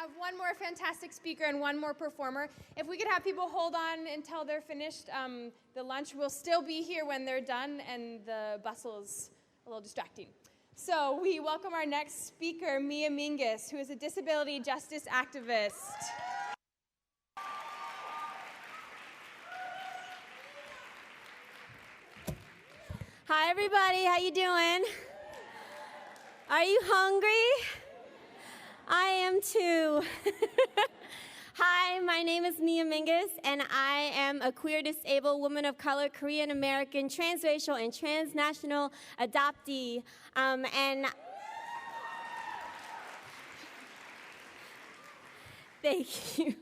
have one more fantastic speaker and one more performer. If we could have people hold on until they're finished, the lunch will still be here when they're done, and the bustle is a little distracting. So we welcome our next speaker, Mingus, who is a disability justice activist. Hi, everybody. How you doing? Are you hungry? I am too. Hi, my name is Mingus, and I am a queer, disabled woman of color, Korean American, transracial, and transnational adoptee. Thank you.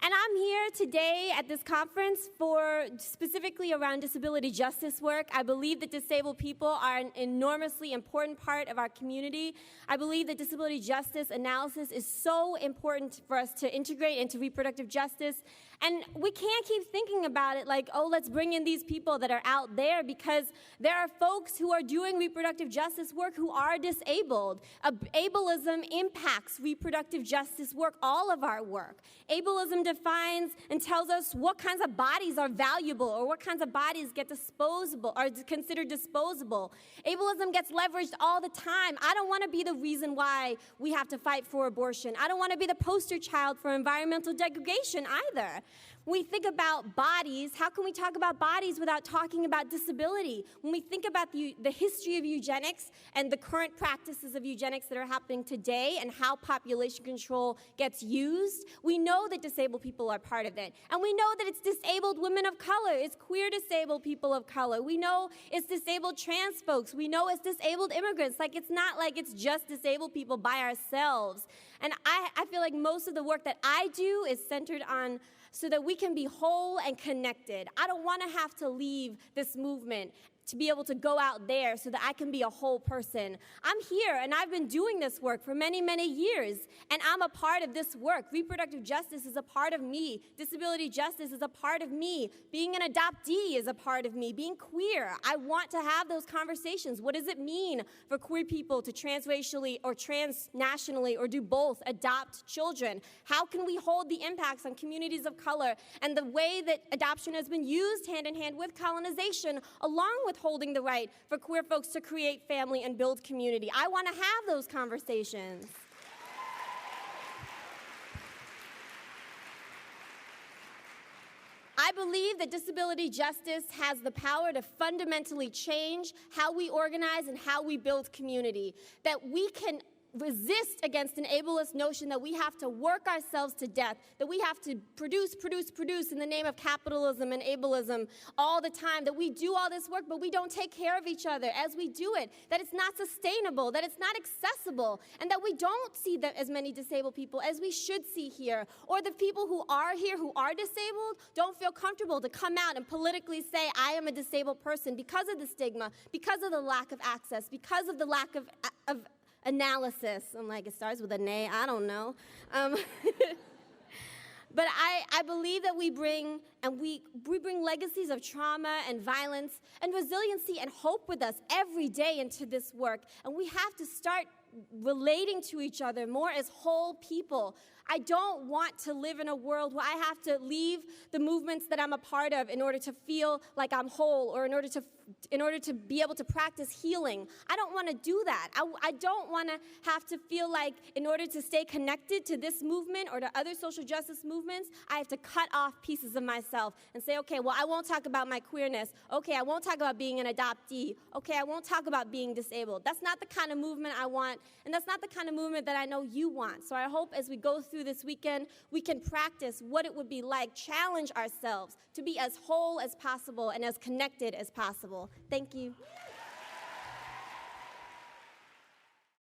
And I'm here today at this conference for specifically around disability justice work. I believe that disabled people are an enormously important part of our community. I believe that disability justice analysis is so important for us to integrate into reproductive justice. And we can't keep thinking about it like, oh, let's bring in these people that are out there, because there are folks who are doing reproductive justice work who are disabled. Ableism impacts reproductive justice work, all of our work. Ableism defines and tells us what kinds of bodies are valuable or what kinds of bodies get disposable or considered disposable. Ableism gets leveraged all the time. I don't want to be the reason why we have to fight for abortion. I don't want to be the poster child for environmental degradation either. When we think about bodies, how can we talk about bodies without talking about disability? When we think about the history of eugenics and the current practices of eugenics that are happening today and how population control gets used, we know that disabled people are part of it. And we know that it's disabled women of color, it's queer disabled people of color. We know it's disabled trans folks. We know it's disabled immigrants. Like, it's not like it's just disabled people by ourselves. And I feel like most of the work that I do is centered on so that we can be whole and connected. I don't want to have to leave this movement to be able to go out there so that I can be a whole person. I'm here, and I've been doing this work for many, many years, and I'm a part of this work. Reproductive justice is a part of me. Disability justice is a part of me. Being an adoptee is a part of me. Being queer, I want to have those conversations. What does it mean for queer people to transracially or transnationally or do both adopt children? How can we hold the impacts on communities of color and the way that adoption has been used hand in hand with colonization, along with holding the right for queer folks to create family and build community? I want to have those conversations. I believe that disability justice has the power to fundamentally change how we organize and how we build community, that we can resist against an ableist notion that we have to work ourselves to death, that we have to produce in the name of capitalism and ableism all the time, that we do all this work but we don't take care of each other as we do it, that it's not sustainable, that it's not accessible, and that we don't see that as many disabled people as we should see here, or the people who are here who are disabled don't feel comfortable to come out and politically say, I am a disabled person, because of the stigma, because of the lack of access, because of the lack of analysis. I'm like, it starts with an A, I don't know. But I believe that we bring legacies of trauma and violence and resiliency and hope with us every day into this work. And we have to start relating to each other more as whole people. I don't want to live in a world where I have to leave the movements that I'm a part of in order to feel like I'm whole, or in order to be able to practice healing. I don't want to do that. I don't want to have to feel like in order to stay connected to this movement or to other social justice movements, I have to cut off pieces of myself and say, okay, well, I won't talk about my queerness. Okay, I won't talk about being an adoptee. Okay, I won't talk about being disabled. That's not the kind of movement I want, and that's not the kind of movement that I know you want. So I hope as we go through this weekend, we can practice what it would be like, challenge ourselves to be as whole as possible and as connected as possible. Thank you.